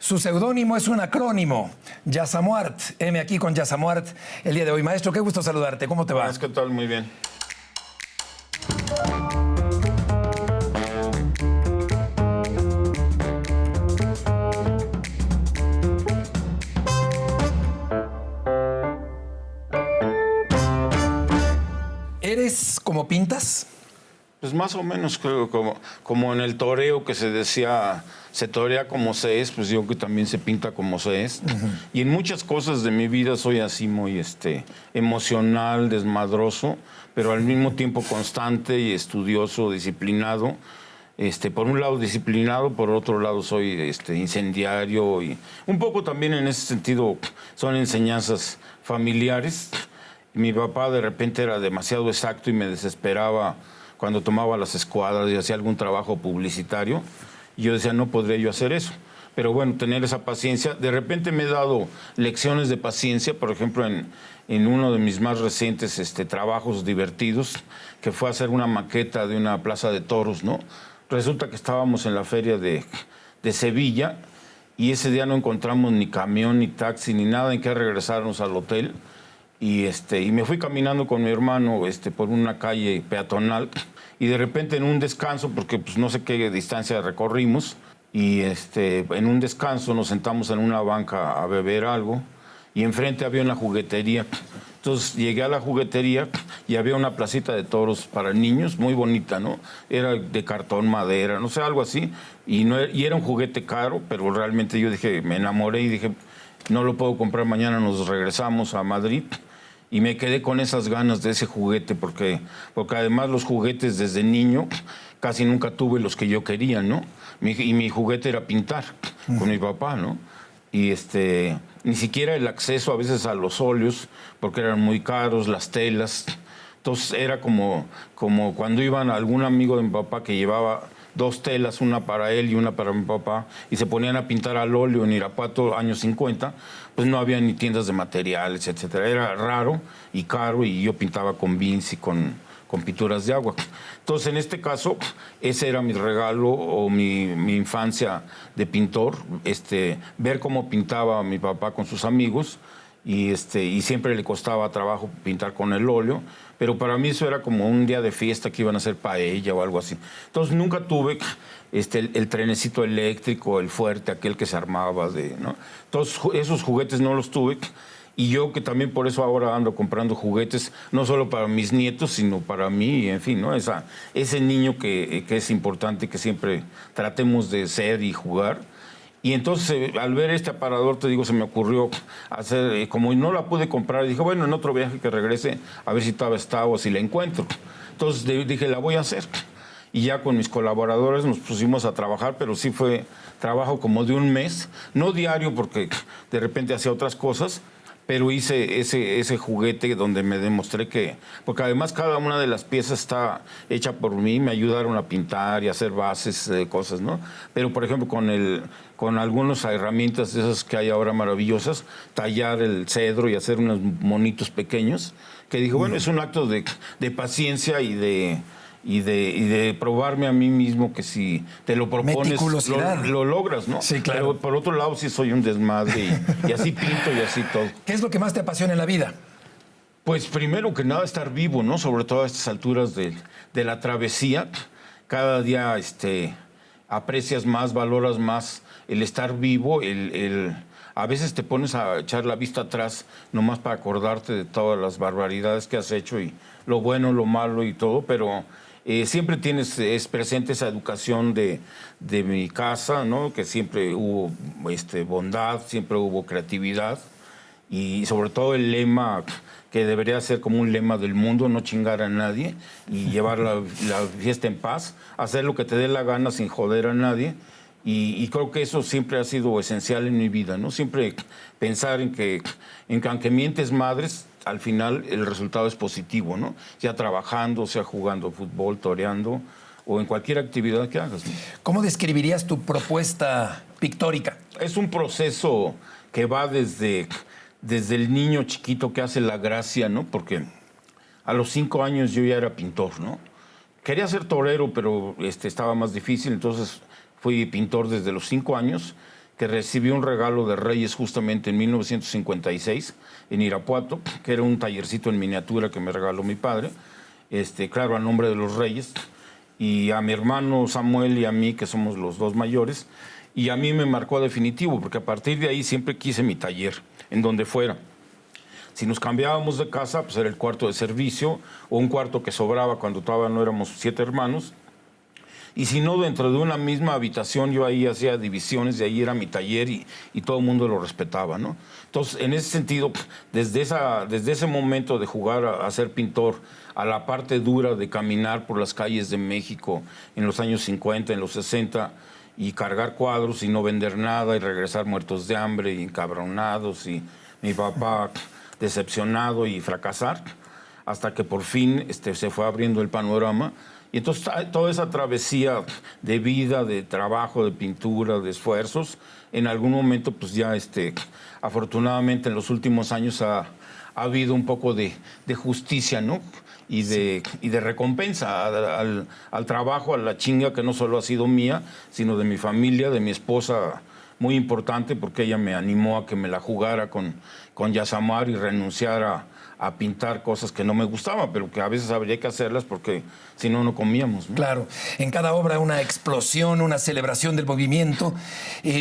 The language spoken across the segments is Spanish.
Su seudónimo es un acrónimo, Yasamuart. Heme aquí con Yasamuart el día de hoy. Maestro, qué gusto saludarte. ¿Cómo te va? ¿Qué tal? Muy bien. ¿Eres como pintas? Pues más o menos creo, como en el toreo que se decía, se torea como se es, pues yo que también se pinta como se es. Y en muchas cosas de mi vida soy así muy emocional, desmadroso, pero al mismo tiempo constante y estudioso, disciplinado. Por un lado disciplinado, por otro lado soy incendiario y un poco también en ese sentido son enseñanzas familiares. Mi papá de repente era demasiado exacto y me desesperaba cuando tomaba las escuadras y hacía algún trabajo publicitario. Y yo decía, no podré yo hacer eso. Pero bueno, tener esa paciencia. De repente me he dado lecciones de paciencia, por ejemplo, en uno de mis más recientes trabajos divertidos, que fue hacer una maqueta de una plaza de toros, ¿no? Resulta que estábamos en la feria de Sevilla y ese día no encontramos ni camión, ni taxi, ni nada en que regresarnos al hotel. Y me fui caminando con mi hermano por una calle peatonal y de repente en un descanso, porque pues no sé qué distancia recorrimos, y en un descanso nos sentamos en una banca a beber algo y enfrente había una juguetería. Entonces llegué a la juguetería y había una placita de toros para niños, muy bonita, ¿no? Era de cartón, madera, no sé, algo así, y era un juguete caro, pero realmente yo dije, me enamoré y dije, no lo puedo comprar, mañana nos regresamos a Madrid. Y me quedé con esas ganas de ese juguete, porque además los juguetes desde niño casi nunca tuve los que yo quería, ¿no? Y mi juguete era pintar con mi papá, ¿no? Y ni siquiera el acceso a veces a los óleos, porque eran muy caros, las telas. Entonces era como cuando iban a algún amigo de mi papá que llevaba 2 telas, una para él y una para mi papá, y se ponían a pintar al óleo en Irapuato, años 50, pues no había ni tiendas de materiales, etcétera. Era raro y caro y yo pintaba con Vinci, con pinturas de agua. Entonces, en este caso, ese era mi regalo o mi infancia de pintor, ver cómo pintaba mi papá con sus amigos. Y siempre le costaba trabajo pintar con el óleo, pero para mí eso era como un día de fiesta que iban a hacer paella o algo así. Entonces nunca tuve el trenecito eléctrico, el fuerte, aquel que se armaba, ¿no? Entonces esos juguetes no los tuve. Y yo que también por eso ahora ando comprando juguetes, no solo para mis nietos, sino para mí, en fin, ¿no? Ese niño que es importante que siempre tratemos de ser y jugar. Y entonces, al ver este aparador, te digo, se me ocurrió hacer, como no la pude comprar, dije, bueno, en otro viaje que regrese, a ver si todavía está o si la encuentro. Entonces dije, la voy a hacer. Y ya con mis colaboradores nos pusimos a trabajar, pero sí fue trabajo como de un mes, no diario porque de repente hacía otras cosas, pero hice ese juguete donde me demostré que... Porque además cada una de las piezas está hecha por mí, me ayudaron a pintar y a hacer bases, cosas, ¿no? Pero, por ejemplo, con algunas herramientas de esas que hay ahora maravillosas, tallar el cedro y hacer unos monitos pequeños, que digo, bueno, es un acto de paciencia y de probarme a mí mismo que si te lo propones, lo logras, ¿no? Sí, claro. Pero por otro lado sí soy un desmadre y así pinto y así todo. ¿Qué es lo que más te apasiona en la vida? Pues primero que nada estar vivo, ¿no? Sobre todo a estas alturas de la travesía. Cada día aprecias más, valoras más el estar vivo, a veces te pones a echar la vista atrás nomás para acordarte de todas las barbaridades que has hecho y lo bueno, lo malo y todo, pero siempre es presente esa educación de mi casa, ¿no? Que siempre hubo bondad, siempre hubo creatividad y sobre todo el lema que debería ser como un lema del mundo, no chingar a nadie y llevar la fiesta en paz, hacer lo que te dé la gana sin joder a nadie. Y creo que eso siempre ha sido esencial en mi vida, ¿no? Siempre pensar en que aunque mientes madres, al final el resultado es positivo, ¿no? Sea trabajando, sea jugando fútbol, toreando o en cualquier actividad que hagas, ¿no? ¿Cómo describirías tu propuesta pictórica? Es un proceso que va desde el niño chiquito que hace la gracia, ¿no? Porque a los 5 años yo ya era pintor, ¿no? Quería ser torero, pero estaba más difícil, entonces fui pintor desde los 5 años que recibí un regalo de Reyes justamente en 1956 en Irapuato, que era un tallercito en miniatura que me regaló mi padre, claro, a nombre de los Reyes, y a mi hermano Samuel y a mí, que somos los dos mayores, y a mí me marcó definitivo, porque a partir de ahí siempre quise mi taller, en donde fuera. Si nos cambiábamos de casa, pues era el cuarto de servicio, o un cuarto que sobraba cuando todavía no éramos 7 hermanos. Y si no, dentro de una misma habitación, yo ahí hacía divisiones, de ahí era mi taller y todo el mundo lo respetaba, ¿no? Entonces, en ese sentido, desde ese momento de jugar a ser pintor, a la parte dura de caminar por las calles de México en los años 50, en los 60, y cargar cuadros y no vender nada, y regresar muertos de hambre y encabronados, y mi papá decepcionado y fracasar, hasta que por fin se fue abriendo el panorama. Y entonces toda esa travesía de vida, de trabajo, de pintura, de esfuerzos, en algún momento pues ya afortunadamente en los últimos años ha habido un poco de justicia, ¿no? Y de recompensa al trabajo, a la chinga que no solo ha sido mía, sino de mi familia, de mi esposa, muy importante, porque ella me animó a que me la jugara con Yasamar y renunciara a pintar cosas que no me gustaban, pero que a veces habría que hacerlas porque si no, no comíamos, ¿no? Claro, en cada obra una explosión, una celebración del movimiento,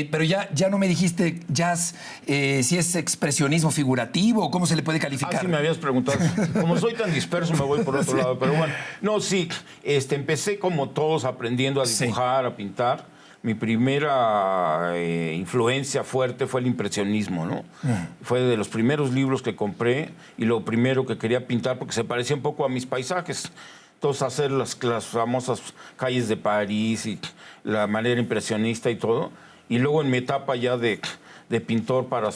pero ya no me dijiste, jazz, si es expresionismo figurativo o cómo se le puede calificar. Sí me habías preguntado. Como soy tan disperso, me voy por otro lado, pero bueno. No, sí, empecé como todos aprendiendo a dibujar, a pintar. Mi primera influencia fuerte fue el impresionismo, ¿no? Fue de los primeros libros que compré y lo primero que quería pintar porque se parecía un poco a mis paisajes. Entonces hacer las famosas calles de París y la manera impresionista y todo. Y luego en mi etapa ya de pintor para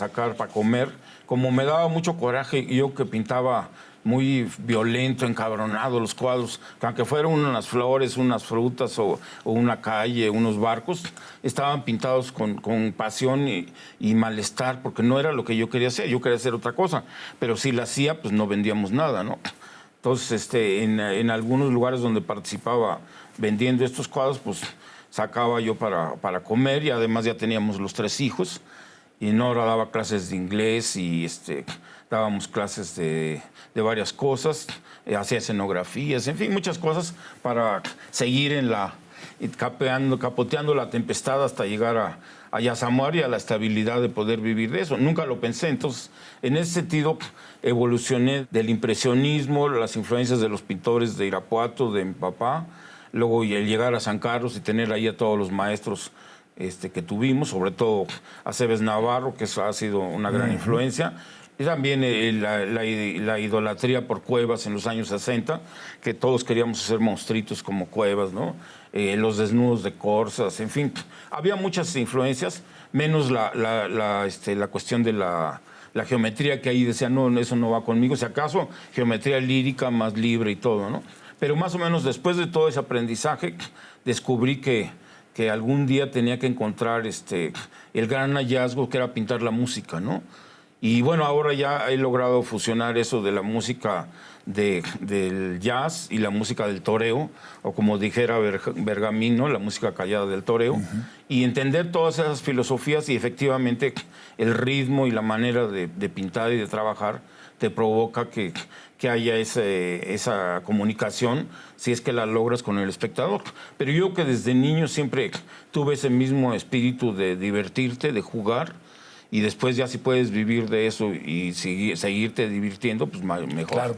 comer, como me daba mucho coraje, yo que pintaba muy violento, encabronado los cuadros, que aunque fueran unas flores, unas frutas o una calle, unos barcos, estaban pintados con pasión y malestar, porque no era lo que yo quería hacer otra cosa, pero si la hacía, pues no vendíamos nada, ¿no? Entonces, en algunos lugares donde participaba vendiendo estos cuadros, pues sacaba yo para comer y además ya teníamos los 3 hijos y Nora daba clases de inglés y dábamos clases de varias cosas, hacía escenografías, en fin, muchas cosas para seguir capoteando la tempestad hasta llegar a Yasamar y a la estabilidad de poder vivir de eso. Nunca lo pensé, entonces en ese sentido evolucioné del impresionismo, las influencias de los pintores de Irapuato, de mi papá, luego el llegar a San Carlos y tener ahí a todos los maestros que tuvimos, sobre todo a Cebes Navarro, que eso ha sido una gran influencia. Y también la idolatría por Cuevas en los años 60, que todos queríamos hacer monstruitos como Cuevas, ¿no? Los desnudos de Corsas, en fin. Había muchas influencias, menos la cuestión de la geometría, que ahí decía, no, eso no va conmigo. Si acaso, geometría lírica más libre y todo, ¿no? Pero más o menos después de todo ese aprendizaje, descubrí que algún día tenía que encontrar el gran hallazgo que era pintar la música, ¿no? Y bueno, ahora ya he logrado fusionar eso de la música del jazz y la música del toreo, o como dijera Bergamín, la música callada del toreo, y entender todas esas filosofías y efectivamente el ritmo y la manera de pintar y de trabajar te provoca que haya esa comunicación si es que la logras con el espectador. Pero yo que desde niño siempre tuve ese mismo espíritu de divertirte, de jugar, y después ya si puedes vivir de eso y seguirte divirtiendo, pues mejor. Claro.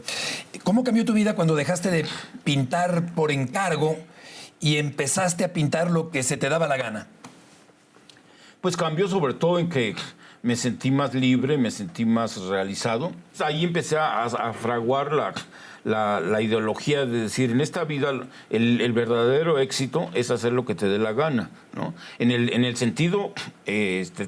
¿Cómo cambió tu vida cuando dejaste de pintar por encargo y empezaste a pintar lo que se te daba la gana? Pues cambió sobre todo en que me sentí más libre, me sentí más realizado. Ahí empecé a fraguar la ideología de decir, en esta vida el verdadero éxito es hacer lo que te dé la gana, ¿no? En el sentido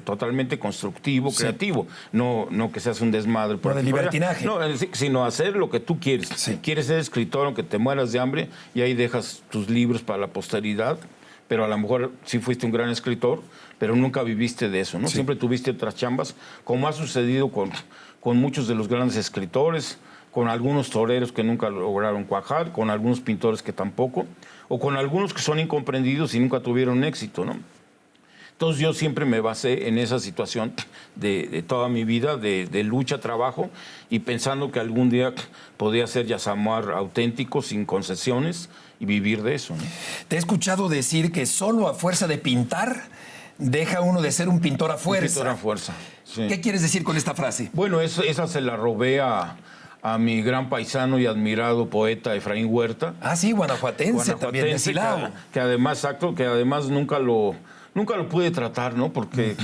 totalmente constructivo, creativo, no que seas un desmadre. Por el libertinaje. No, sino hacer lo que tú quieres. Sí. Quieres ser escritor aunque te mueras de hambre y ahí dejas tus libros para la posteridad, pero a lo mejor sí fuiste un gran escritor, pero nunca viviste de eso, ¿no? Sí. Siempre tuviste otras chambas, como ha sucedido con muchos de los grandes escritores, con algunos toreros que nunca lograron cuajar, con algunos pintores que tampoco, o con algunos que son incomprendidos y nunca tuvieron éxito, ¿no? Entonces yo siempre me basé en esa situación de toda mi vida, de lucha, trabajo, y pensando que algún día podía ser Yasamuar auténtico, sin concesiones, y vivir de eso, ¿no? Te he escuchado decir que solo a fuerza de pintar deja uno de ser un pintor a fuerza. Un pintor a fuerza, sí. ¿Qué quieres decir con esta frase? Bueno, esa se la robé a mi gran paisano y admirado poeta Efraín Huerta. Ah, sí, guanajuatense también, de Silao. Que además, exacto, que además nunca lo pude tratar, ¿no? Porque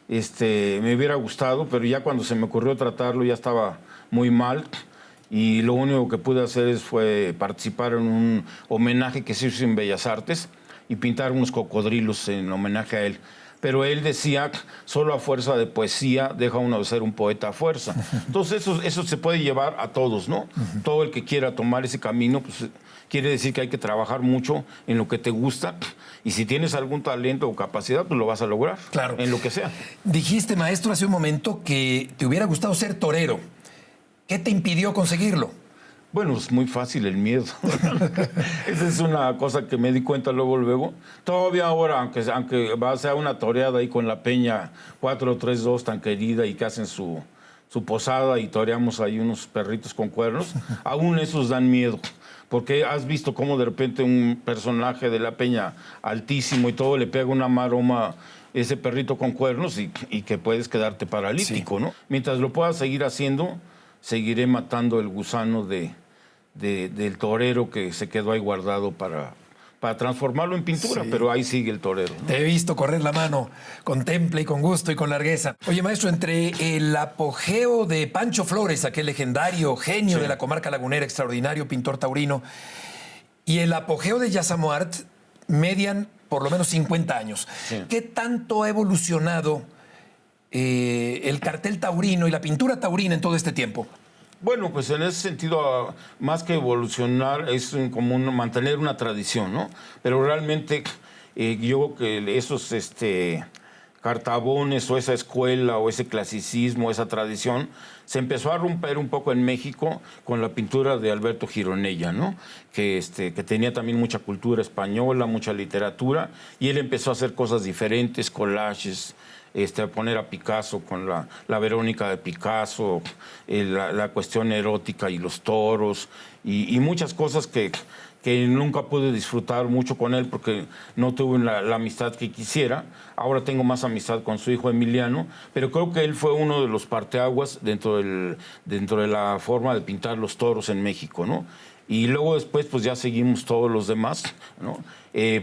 me hubiera gustado, pero ya cuando se me ocurrió tratarlo ya estaba muy mal. Y lo único que pude hacer fue participar en un homenaje que se hizo en Bellas Artes y pintar unos cocodrilos en homenaje a él. Pero él decía, solo a fuerza de poesía deja uno de ser un poeta a fuerza. Entonces eso se puede llevar a todos, ¿no? Todo el que quiera tomar ese camino, pues quiere decir que hay que trabajar mucho en lo que te gusta, y si tienes algún talento o capacidad, pues lo vas a lograr, claro, en lo que sea. Dijiste, maestro, hace un momento que te hubiera gustado ser torero. ¿Qué te impidió conseguirlo? Bueno, es muy fácil el miedo. Esa es una cosa que me di cuenta luego. Todavía ahora, aunque va a ser una toreada ahí con la Peña 432 tan querida y que hacen su posada y toreamos ahí unos perritos con cuernos, aún esos dan miedo. Porque has visto cómo de repente un personaje de la Peña altísimo y todo le pega una maroma ese perrito con cuernos y que puedes quedarte paralítico, sí, ¿no? Mientras lo puedas seguir haciendo, seguiré matando el gusano del torero que se quedó ahí guardado para transformarlo en pintura, sí, pero ahí sigue el torero, ¿no? Te he visto correr la mano con temple y con gusto y con largueza. Oye, maestro, entre el apogeo de Pancho Flores, aquel legendario genio, sí, de la comarca lagunera, extraordinario pintor taurino, y el apogeo de Yasamuart, median por lo menos 50 años. Sí. ¿Qué tanto ha evolucionado el cartel taurino y la pintura taurina en todo este tiempo? Bueno, pues en ese sentido, más que evolucionar, es como mantener una tradición, ¿no? Pero realmente yo creo que esos cartabones o esa escuela o ese clasicismo, esa tradición, se empezó a romper un poco en México con la pintura de Alberto Gironella, ¿no? Que tenía también mucha cultura española, mucha literatura, y él empezó a hacer cosas diferentes, collages, a poner a Picasso con la Verónica de Picasso, la cuestión erótica y los toros, y muchas cosas que nunca pude disfrutar mucho con él porque no tuve la amistad que quisiera. Ahora tengo más amistad con su hijo Emiliano, pero creo que él fue uno de los parteaguas dentro de la forma de pintar los toros en México, ¿no? Y luego después pues ya seguimos todos los demás, ¿no?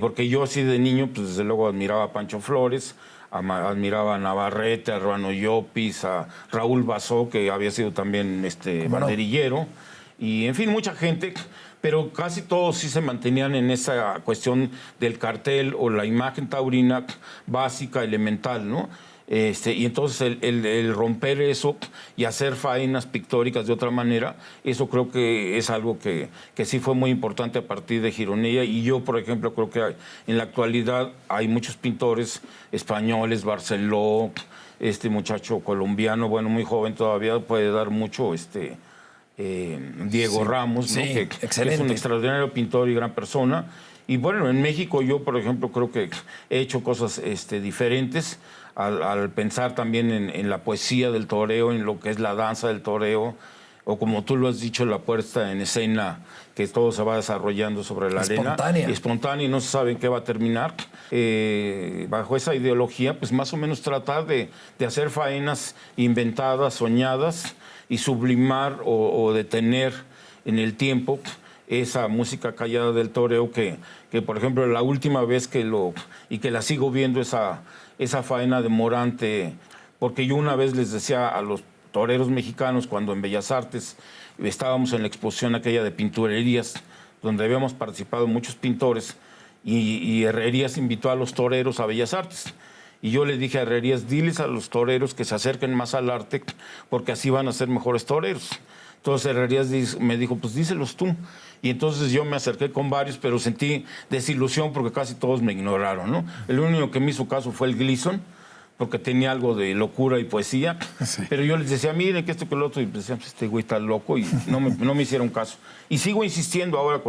Porque yo así de niño pues desde luego admiraba a Pancho Flores, admiraba a Navarrete, a Ruano Llopis, a Raúl Basó, que había sido también banderillero, y en fin, mucha gente, pero casi todos sí se mantenían en esa cuestión del cartel o la imagen taurina básica, elemental, ¿no? Y entonces el romper eso y hacer faenas pictóricas de otra manera, eso creo que es algo que sí fue muy importante a partir de Gironella. Y yo, por ejemplo, creo que en la actualidad hay muchos pintores españoles, Barceló, este muchacho colombiano, bueno, muy joven todavía, puede dar mucho, Diego, sí, Ramos, ¿no? Sí, que es un extraordinario pintor y gran persona. Y bueno, en México yo, por ejemplo, creo que he hecho cosas diferentes al pensar también en la poesía del toreo, en lo que es la danza del toreo, o como tú lo has dicho, la puesta en escena, que todo se va desarrollando sobre la arena. Espontánea, y no se sabe en qué va a terminar. Bajo esa ideología, pues más o menos tratar de hacer faenas inventadas, soñadas, y sublimar o detener en el tiempo esa música callada del toreo que por ejemplo, la última vez que la sigo viendo esa faena de Morante, porque yo una vez les decía a los toreros mexicanos, cuando en Bellas Artes estábamos en la exposición aquella de pinturerías, donde habíamos participado muchos pintores, y Herrerías invitó a los toreros a Bellas Artes. Y yo le dije a Herrerías, diles a los toreros que se acerquen más al arte, porque así van a ser mejores toreros. Entonces Herrerías me dijo, pues díselos tú. Y entonces yo me acerqué con varios, pero sentí desilusión porque casi todos me ignoraron, ¿no? El único que me hizo caso fue el Gleason, porque tenía algo de locura y poesía. Sí. Pero yo les decía, miren, que esto, que lo otro, y decían, pues este güey está loco, y no me hicieron caso. Y sigo insistiendo ahora,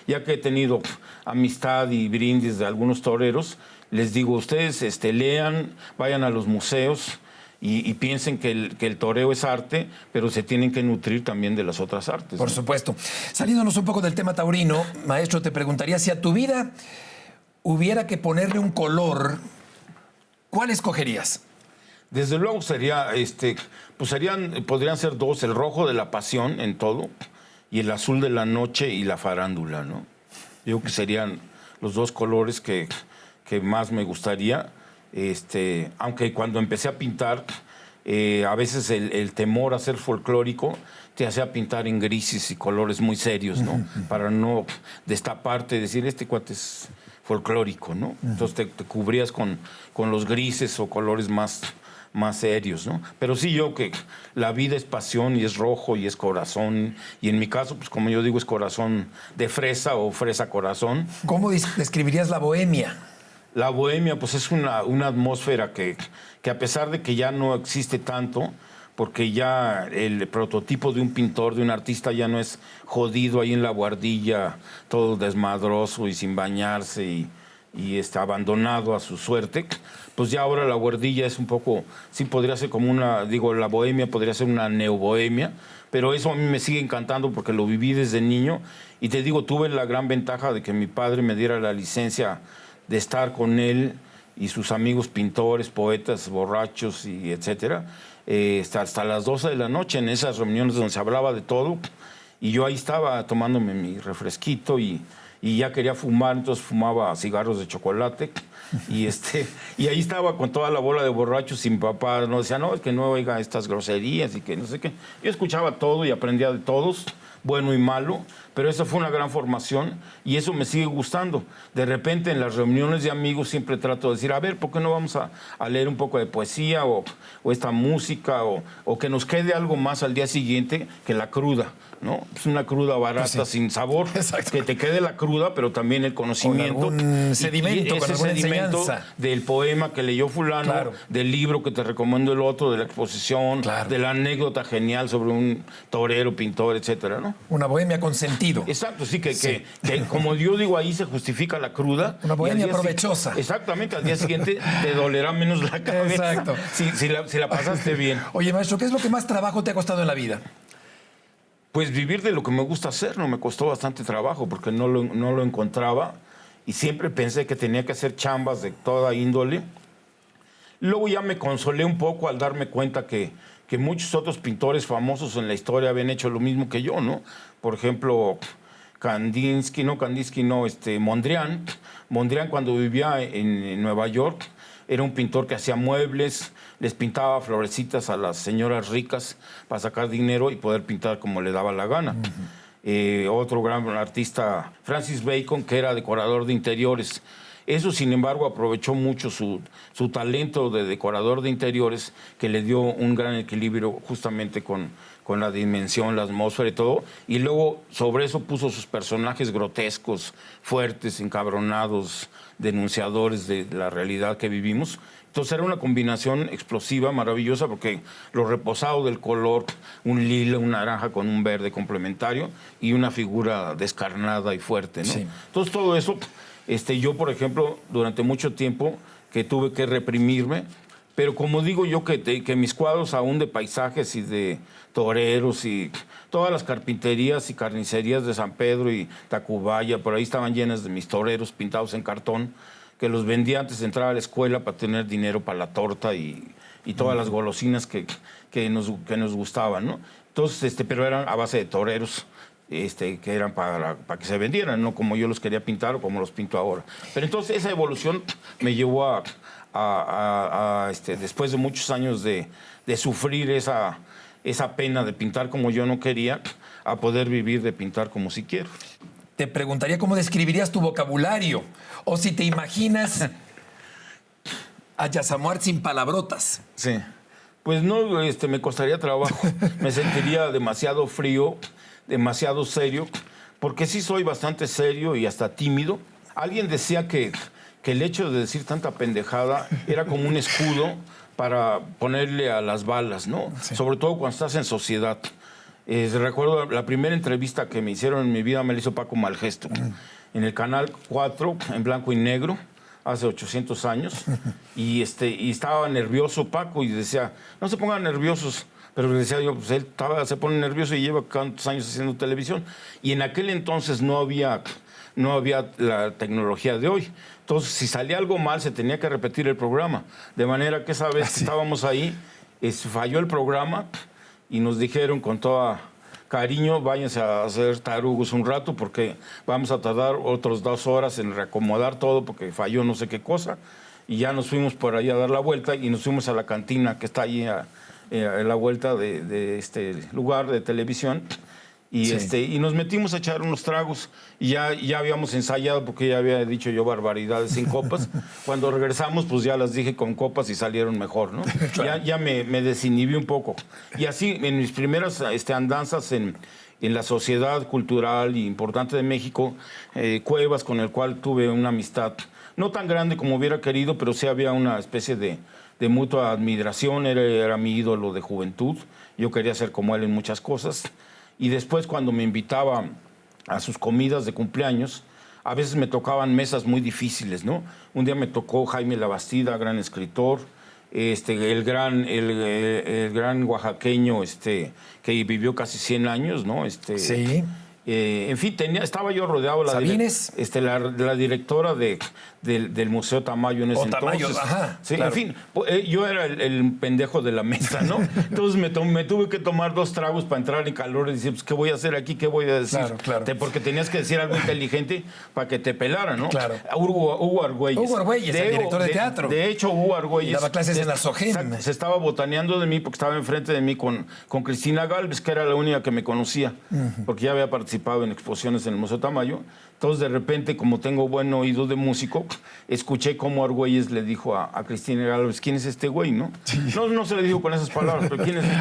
ya que he tenido amistad y brindis de algunos toreros, les digo, ustedes lean, vayan a los museos y piensen que el toreo es arte, pero se tienen que nutrir también de las otras artes. Por supuesto. Saliéndonos un poco del tema taurino, maestro, te preguntaría si a tu vida hubiera que ponerle un color, ¿cuál escogerías? Desde luego podrían ser dos, el rojo de la pasión en todo y el azul de la noche y la farándula, ¿no? Yo creo que serían los dos colores que más me gustaría. Aunque cuando empecé a pintar, a veces el temor a ser folclórico te hacía pintar en grises y colores muy serios, ¿no? Para no destaparte y decir, este cuate es folclórico, ¿no? Entonces te cubrías con los grises o colores más serios, ¿no? Pero sí, yo que la vida es pasión y es rojo y es corazón, y en mi caso, pues como yo digo, es corazón de fresa o fresa corazón. ¿Cómo describirías la bohemia? La bohemia, pues es una atmósfera que a pesar de que ya no existe tanto, porque ya el prototipo de un pintor, de un artista, ya no es jodido ahí en la buhardilla, todo desmadroso y sin bañarse y abandonado a su suerte, pues ya ahora la buhardilla es un poco, sí podría ser como la bohemia podría ser una neobohemia, pero eso a mí me sigue encantando porque lo viví desde niño y te digo, tuve la gran ventaja de que mi padre me diera la licencia de estar con él y sus amigos pintores, poetas, borrachos y etcétera, hasta las 12 de la noche en esas reuniones donde se hablaba de todo, y yo ahí estaba tomándome mi refresquito y ya quería fumar, entonces fumaba cigarros de chocolate y ahí estaba con toda la bola de borrachos y mi papá no decía, no, es que no oiga estas groserías y que no sé qué. Yo escuchaba todo y aprendía de todos, bueno y malo, pero esa fue una gran formación y eso me sigue gustando. De repente en las reuniones de amigos siempre trato de decir, a ver, ¿por qué no vamos a leer un poco de poesía o esta música o que nos quede algo más al día siguiente que la cruda, ¿no? Es una cruda barata, pues sí, sin sabor. Exacto. Que te quede la cruda, pero también el conocimiento. Con algún sedimento, ese con sedimento enseñanza. Del poema que leyó fulano, claro, del libro que te recomiendo el otro, de la exposición, claro, de la anécdota genial sobre un torero, pintor, etcétera, ¿no? Una bohemia con sentido. Exacto, sí, que como yo digo, ahí se justifica la cruda. Una bohemia provechosa. Exactamente, al día siguiente te dolerá menos la cabeza. Exacto. Si la pasaste bien. Oye, maestro, ¿qué es lo que más trabajo te ha costado en la vida? Pues vivir de lo que me gusta hacer, ¿no? Me costó bastante trabajo porque no lo encontraba y siempre pensé que tenía que hacer chambas de toda índole. Luego ya me consolé un poco al darme cuenta que muchos otros pintores famosos en la historia habían hecho lo mismo que yo, ¿no? Por ejemplo, Mondrian. Mondrian, cuando vivía en Nueva York, era un pintor que hacía muebles, les pintaba florecitas a las señoras ricas para sacar dinero y poder pintar como le daba la gana. Otro gran artista, Francis Bacon, que era decorador de interiores. Eso, sin embargo, aprovechó mucho su talento de decorador de interiores, que le dio un gran equilibrio justamente con la dimensión, la atmósfera y todo. Y luego, sobre eso, puso sus personajes grotescos, fuertes, encabronados, denunciadores de la realidad que vivimos. Entonces era una combinación explosiva, maravillosa, porque lo reposado del color, un lila, un naranja con un verde complementario y una figura descarnada y fuerte, ¿no? Sí. Entonces todo eso, yo, por ejemplo, durante mucho tiempo que tuve que reprimirme, pero como digo yo que mis cuadros aún de paisajes y de toreros y todas las carpinterías y carnicerías de San Pedro y Tacubaya, por ahí estaban llenas de mis toreros pintados en cartón, que los vendía antes de entrar a la escuela para tener dinero para la torta y todas las golosinas que nos gustaban, ¿no? Entonces, pero eran a base de toreros, que eran para que se vendieran, no como yo los quería pintar o como los pinto ahora. Pero entonces esa evolución me llevó después de muchos años de sufrir esa pena de pintar como yo no quería, a poder vivir de pintar como si quiero. Te preguntaría cómo describirías tu vocabulario, o si te imaginas a Yasamuart sin palabrotas. Sí, pues no, me costaría trabajo, me sentiría demasiado frío, demasiado serio, porque sí soy bastante serio y hasta tímido. Alguien decía que el hecho de decir tanta pendejada era como un escudo para ponerle a las balas, ¿no? Sí. Sobre todo cuando estás en sociedad. Recuerdo la primera entrevista que me hicieron en mi vida, me la hizo Paco Malgesto, en el Canal 4, en blanco y negro, hace 800 años, y estaba nervioso Paco y decía, no se pongan nerviosos. Pero le decía yo, pues él se pone nervioso y lleva cuántos años haciendo televisión. Y en aquel entonces no había la tecnología de hoy. Entonces, si salía algo mal, se tenía que repetir el programa. De manera que esa vez que estábamos ahí, falló el programa y nos dijeron con toda cariño, váyanse a hacer tarugos un rato porque vamos a tardar otras 2 horas en reacomodar todo porque falló no sé qué cosa. Y ya nos fuimos por ahí a dar la vuelta y nos fuimos a la cantina que está allí a la vuelta de este lugar de televisión. Y, y nos metimos a echar unos tragos y ya habíamos ensayado porque ya había dicho yo barbaridades sin copas. Cuando regresamos, pues ya las dije con copas y salieron mejor, ¿no? Claro. Ya me desinhibí un poco. Y así, en mis primeras andanzas en la sociedad cultural importante de México, Cuevas, con el cual tuve una amistad no tan grande como hubiera querido, pero sí había una especie de mutua admiración. Era mi ídolo de juventud. Yo quería ser como él en muchas cosas. Y después, cuando me invitaba a sus comidas de cumpleaños, a veces me tocaban mesas muy difíciles, ¿no? Un día me tocó Jaime Labastida, gran escritor, el gran oaxaqueño que vivió casi 100 años, ¿no? Sí. En fin, estaba yo rodeado de la directora del Museo Tamayo en ese entonces. Ajá, sí, claro. En fin, yo era el pendejo de la mesa, ¿no? Entonces me tuve que tomar 2 tragos para entrar en calor y decir, pues, ¿qué voy a hacer aquí? ¿Qué voy a decir? Claro. Porque tenías que decir algo inteligente para que te pelaran, ¿no? Claro. Hugo Argüelles. Hugo Argüelles, el director de teatro. De hecho, Hugo Argüelles daba clases en la SOGEM. Se estaba botaneando de mí porque estaba enfrente de mí con Cristina Gálvez, que era la única que me conocía, porque ya había participado en exposiciones en el Museo Tamayo. Entonces, de repente, como tengo buen oído de músico, escuché cómo Argüelles le dijo a Cristina Gálvez, ¿quién es este güey, no? Sí. No se le dijo con esas palabras, pero ¿quién es este?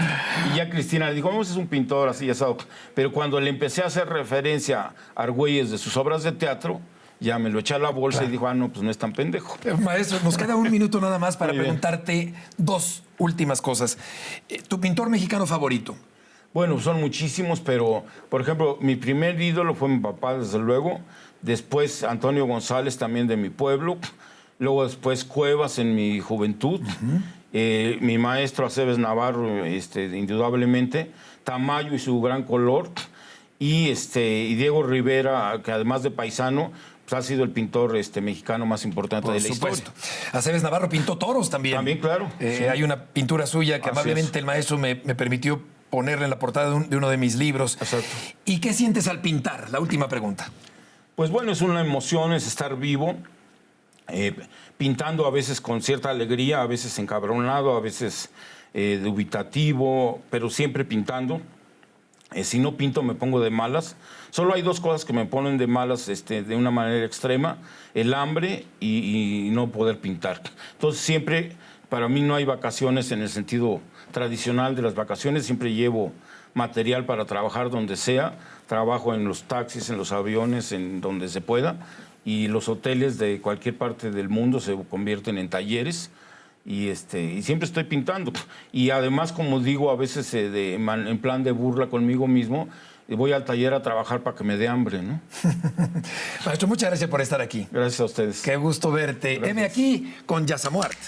Y ya Cristina le dijo, vamos, es un pintor así, asado. Pero cuando le empecé a hacer referencia a Argüelles de sus obras de teatro, ya me lo eché a la bolsa y dijo, no, pues no es tan pendejo. Maestro, nos queda un minuto nada más para preguntarte 2 últimas cosas. ¿Tu pintor mexicano favorito? Bueno, son muchísimos, pero, por ejemplo, mi primer ídolo fue mi papá, desde luego. Después, Antonio González, también de mi pueblo. Luego, después, Cuevas, en mi juventud. Mi maestro, Aceves Navarro, indudablemente. Tamayo y su gran color. Y Diego Rivera, que además de paisano, pues ha sido el pintor mexicano más importante de la historia. Aceves Navarro pintó toros también. También, claro. Sí. Hay una pintura suya que amablemente el maestro me permitió ponerle en la portada de uno de mis libros. Exacto. ¿Y qué sientes al pintar? La última pregunta. Pues bueno, es una emoción, es estar vivo, pintando a veces con cierta alegría, a veces encabronado, a veces dubitativo, pero siempre pintando. Si no pinto me pongo de malas. Solo hay 2 cosas que me ponen de malas de una manera extrema: el hambre y no poder pintar. Entonces siempre, para mí no hay vacaciones en el sentido tradicional de las vacaciones. Siempre llevo material para trabajar donde sea. Trabajo en los taxis, en los aviones, en donde se pueda. Y los hoteles de cualquier parte del mundo se convierten en talleres. Y siempre estoy pintando. Y además, como digo, a veces en plan de burla conmigo mismo, voy al taller a trabajar para que me dé hambre, ¿no? Maestro, muchas gracias por estar aquí. Gracias a ustedes. Qué gusto verte. Heme aquí con Yasamuart.